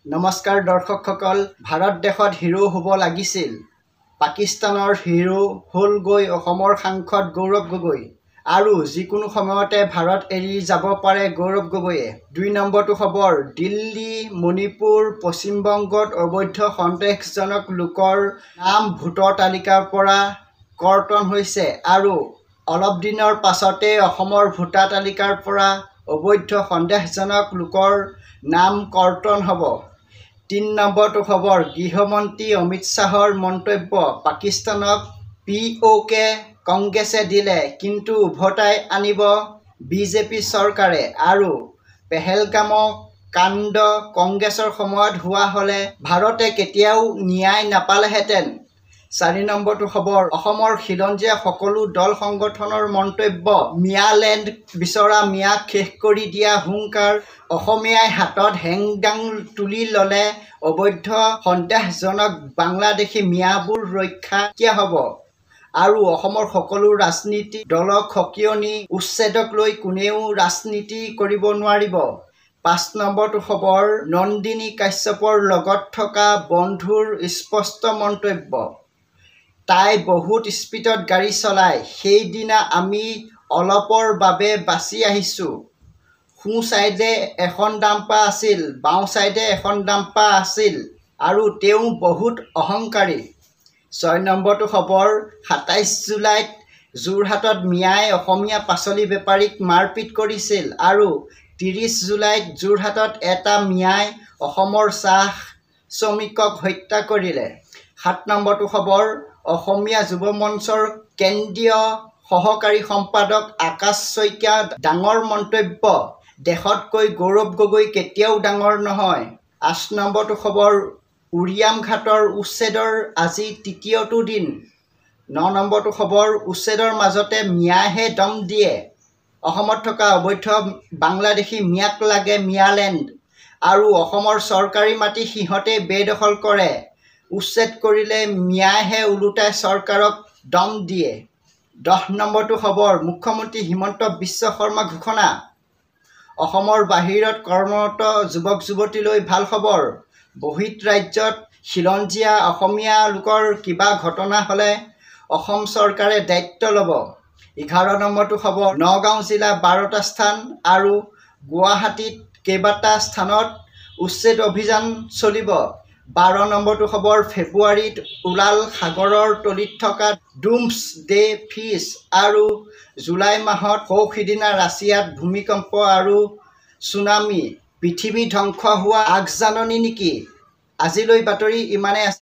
নমস্কাৰ দৰ্শকসকল, ভাৰত দেশত হিৰো হ'ব লাগিছিল। পাকিস্তানৰ হিৰো হ'লগৈ অসমৰ সাংসদ গৌৰৱ গগৈ। আৰু যিকোনো সময়তে ভাৰত এৰি যাব পাৰে গৌৰৱ গগৈয়ে। ২ নম্বৰটো খবৰ, দিল্লী, মণিপুৰ, পশ্চিম বংগত অবৈধ সন্দেহজনক লোকৰ নাম ভোটৰ তালিকাৰ পৰা কৰ্তন হৈছে আৰু অলপ দিনৰ পাছতে অসমৰ ভোটাৰ তালিকাৰ পৰা অবৈধ সন্দেহজনক লোকৰ নাম কৰ্তন হ'ব। ৩ নম্বৰটো খবৰ, গৃহমন্ত্ৰী অমিত শ্বাহৰ মন্তব্য, পাকিস্তানক POK কংগ্ৰেছে দিলে কিন্তু উভতাই আনিব বিজেপি চৰকাৰে আৰু পেহেলগামৰ কাণ্ড কংগ্ৰেছৰ সময়ত হোৱা হ'লে ভাৰতে কেতিয়াও ন্যায় নাপালেহেঁতেন। ৪ নম্বৰটো খবৰ, অসমৰ খিলঞ্জীয়া সকলো দল সংগঠনৰ মন্তব্য, মিয়ালেণ্ড বিচৰা মিয়াক শেষ কৰি দিয়া হুংকাৰ, অসমীয়াই হাতত হেংদাং তুলি ল'লে অবৈধ সন্দেহজনক বাংলাদেশী মিয়াবোৰ ৰক্ষা কিয় হ'ব আৰু অসমৰ সকলো ৰাজনীতিক দলক সকিয়নি উচ্ছেদক লৈ কোনেও ৰাজনীতি কৰিব নোৱাৰিব। ৫ নম্বৰটো খবৰ, নন্দিনী কাশ্যপৰ লগত থকা বন্ধুৰ স্পষ্ট মন্তব্য, তাই বহুত স্পীডত গাড়ী চলায়, সেইদিনা আমি অলপৰ বাবে বাচি আহিছোঁ। সোঁ ছাইডে এখন ডাম্পাৰ আছিল, বাওঁ ছাইডে এখন ডাম্পাৰ আছিল আৰু তেওঁ বহুত অহংকাৰী। ৬ নম্বৰটো খবৰ, ২৭ জুলাইত যোৰহাটত মিয়াই অসমীয়া পাচলি বেপাৰীক মাৰপিট কৰিছিল আৰু ৩০ জুলাইত যোৰহাটত এটা মিয়াই অসমৰ চাহ শ্ৰমিকক হত্যা কৰিলে। ৭ নম্বৰটো খবৰ, অসমীয়া যুৱ মঞ্চৰ কেন্দ্ৰীয় সহকাৰী সম্পাদক আকাশ শইকীয়াৰ ডাঙৰ মন্তব্য, দেশতকৈ গৌৰৱ গগৈ কেতিয়াও ডাঙৰ নহয়। ৮ নম্বৰটো খবৰ, উৰিয়াম ঘাটৰ উচ্ছেদৰ আজি তৃতীয়টো দিন। ৯ নম্বৰটো খবৰ, উচ্ছেদৰ মাজতে মিয়াইহে দম দিয়ে, অসমত থকা অবৈধ বাংলাদেশী মিয়াক লাগে মিয়ালেণ্ড আৰু অসমৰ চৰকাৰী মাটি সিহঁতে বেদখল কৰে, উচ্ছেদ কৰিলে মিয়াইহে ওলোটাই চৰকাৰক দম দিয়ে। ১০ নম্বৰটো খবৰ, মুখ্যমন্ত্ৰী হিমন্ত বিশ্ব শৰ্মা ঘোষণা, অসমৰ বাহিৰত কৰ্মৰত যুৱক যুৱতীলৈ ভাল খবৰ, বহিঃ ৰাজ্যত খিলঞ্জীয়া অসমীয়া লোকৰ কিবা ঘটনা হ'লে অসম চৰকাৰে দায়িত্ব ল'ব। ১১ নম্বৰটো খবৰ, নগাঁও জিলা ১২টা স্থান আৰু গুৱাহাটীত কেইবাটা স্থানত উচ্ছেদ অভিযান চলিব। ১২ নম্বৰটো খবৰ, ফেব্ৰুৱাৰীত ওলাল সাগৰৰ তলিত থকা ডুমছ ডে ফিছ আৰু জুলাই মাহত সৌ সিদিনা ৰাছিয়াত ভূমিকম্প আৰু ছুনামি, পৃথিৱী ধ্বংস হোৱা আগজাননী নেকি? আজিলৈ বাতৰি ইমানেই আছে।